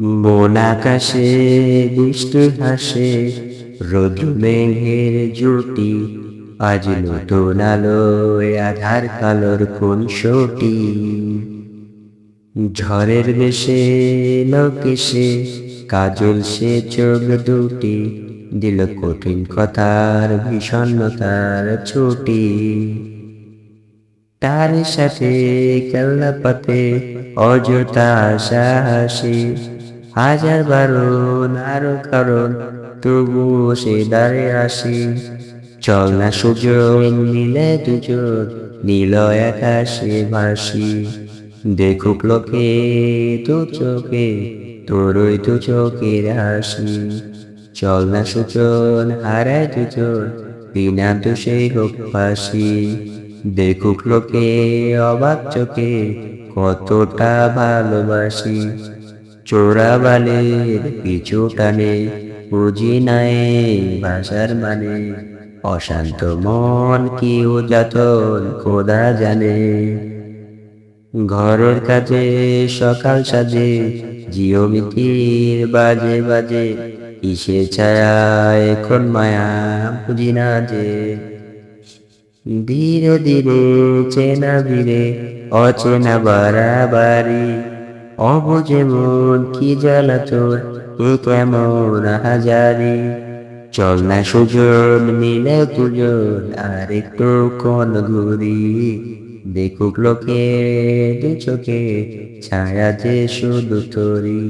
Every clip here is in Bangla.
মন আকাশে বৃষ্টি হাসে, রোদ্র মেঘের জুটি, আজ নতুন আলোয় আধার কালোর খুনসুটি। ঝড়ের বেশে লোকেশে কাজল সে চোখ দুটি, দিল কঠিন কথার বিষণ্ণতার ছুটি। তার সাথে খেলনা পাতে অযথা আশা হাসি, হাজার বারণ আরো কারণ, তবুও সে দাঁড়ে আসি। চল না সুজন মিলে দুজন, নীল আকাশে ভাসি, দেখুক লোকে দু চোখে তোরই দু চোখের হাসি। চল না সুজন হারায় দুজন, বিনা দোষে হোক ফাঁসি, দেখুক লোকে অবাক চোখে কতটা ভালোবাসি। চোরাবালির পিছু টানে বুঝি নাই ভাষার মানে, অশান্ত মন কি উজাতন খোদা জানে। ঘরের কাজে সকাল সাজে জিওমিতির বাজে বাজে, কিসে ছায়া এখন মায়া বুঝি না যে। ধীরে ধীরে চেনা ভিড়ে অচেনা বাড়াবাড়ি, অবুঝে মন কি জ্বালা তোর এ কেমন হাজারি। চল না সুজন মিলে দুজন আর একটু কোন ঘুরি, দেখুক লোকে দু চোখে ছায়া যে শুধু তোরি।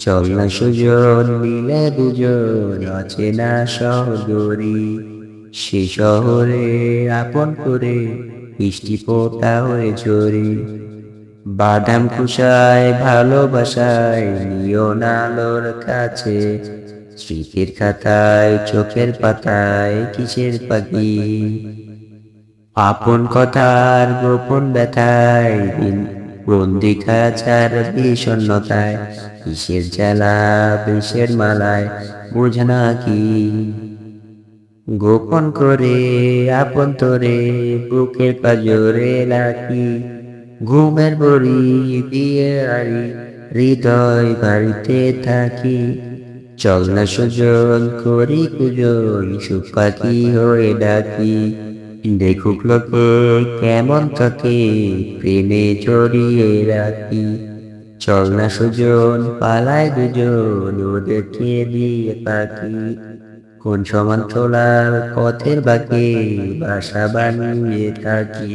চল না সুজন মিলে দুজন অচেনা শহরে, সে শহরে আপন করে বৃষ্টি ফোঁটা হয়ে ঝরি। বাদাম কুশায় ভালোবাসায় নিও না আলোর কাছে, স্মৃতির খাতায় চোখের পাতায় কিসের পাখি। আপন কথার গোপন ব্যথায় বন্দি খাঁচার বিষণ্ণতায়, কিসের জ্বালা বিষের মালায় বুঝে না কি। গোপন করে আপন তোরে বুকের পাজরে রাখি, ঘুমের বড়ি দিয়ে আড়ি হৃদয় বাড়িতে থাকি। চল না সুজন করি কুজন সুখ পাখি হয়ে ডাকি, দেখুক লোকে কেমন থাকে প্রেমে জড়িয়ে রাখি। চল না সুজন পালায় দুজন ওদেরকে দিয়ে পাখি, কোন সমান তোলার পথের বাকি বাসা বানিয়ে থাকি।